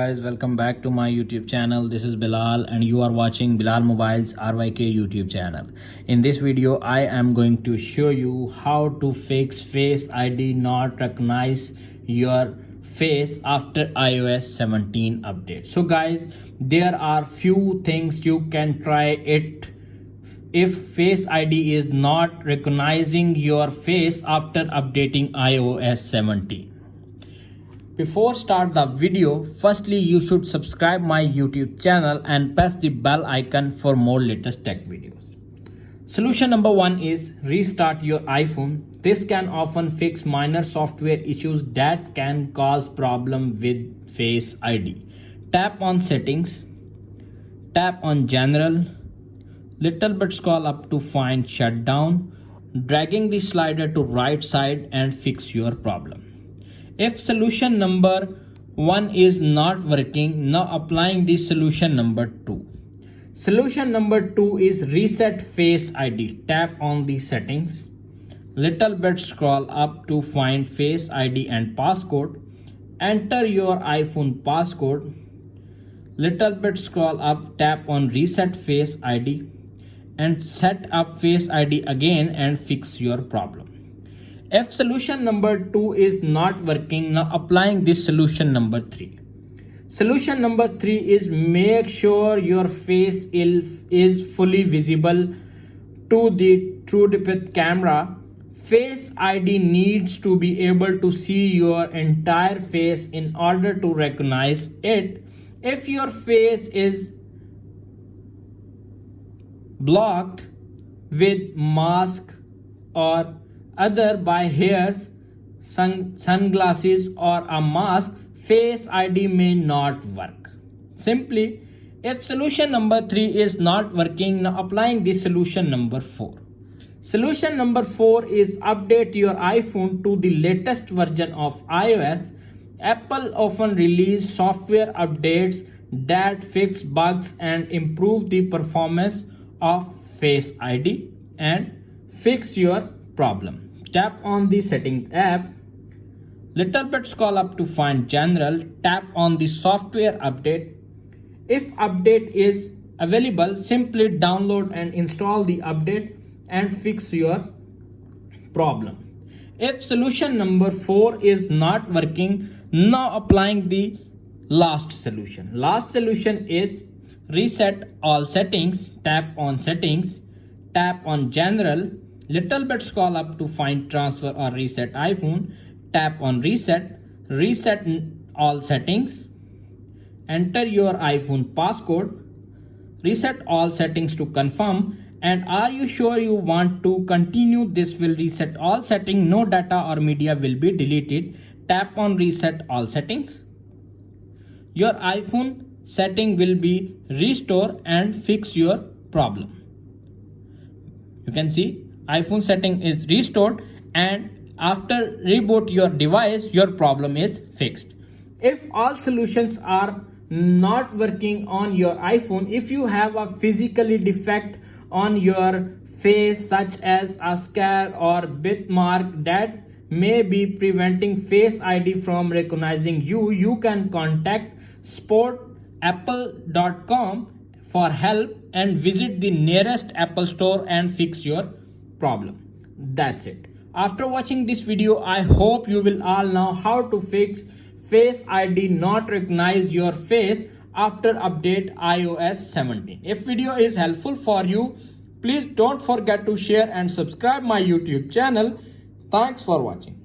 Guys, welcome back to my YouTube channel. This is Bilal and you are watching Bilal Mobiles RYK YouTube channel. In this video I am going to show you how to fix Face ID not recognize your face after iOS 17 update. So guys, there are few things you can try it if Face ID is not recognizing your face after updating iOS 17. Before start the video, firstly you should subscribe my YouTube channel and press the bell icon for more latest tech videos. Solution number 1 is restart your iPhone. This can often fix minor software issues that can cause problem with Face ID. Tap on settings, tap on general, little bit scroll up to find shutdown, dragging the slider to right side and fix your problem. If solution number 1 is not working, now applying the solution number 2. Solution number 2 is reset Face ID. Tap on the settings, little bit scroll up to find Face ID and passcode. Enter your iPhone passcode. Little bit scroll up, tap on reset Face ID and set up Face ID again and fix your problem. If solution number 2 is not working, now applying this solution number 3. Solution number 3 is make sure your face is fully visible to the true depth camera. Face ID needs to be able to see your entire face in order to recognize it. If your face is blocked with mask or other by hairs, sunglasses or a mask, Face ID may not work. Simply, if solution number 3 is not working, now applying the solution number 4. Solution number 4 is update your iPhone to the latest version of iOS. Apple often release software updates that fix bugs and improve the performance of Face ID and fix your problem. Tap on the settings app, little bit scroll up to find general, tap on the software update. If update is available, simply download and install the update and fix your problem. If solution number 4 is not working, now applying the last solution. Last solution is reset all settings. Tap on settings, tap on general, little bit scroll up to find transfer or reset iPhone. Tap on reset, reset all settings, enter your iPhone passcode, reset all settings to confirm. And are you sure you want to continue? This will reset all settings, no data or media will be deleted. Tap on reset all settings. Your iPhone setting will be restored and fix your problem. You can see iPhone setting is restored and after reboot your device, your problem is fixed. If all solutions are not working on your iPhone, if you have a physically defect on your face such as a scar or birthmark that may be preventing Face ID from recognizing you, you can contact supportapple.com for help and visit the nearest Apple store and fix your problem. That's it. After watching this video, I hope you will all know how to fix Face ID not recognize your face after update iOS 17. If video is helpful for you, please don't forget to share and subscribe my YouTube channel. Thanks for watching.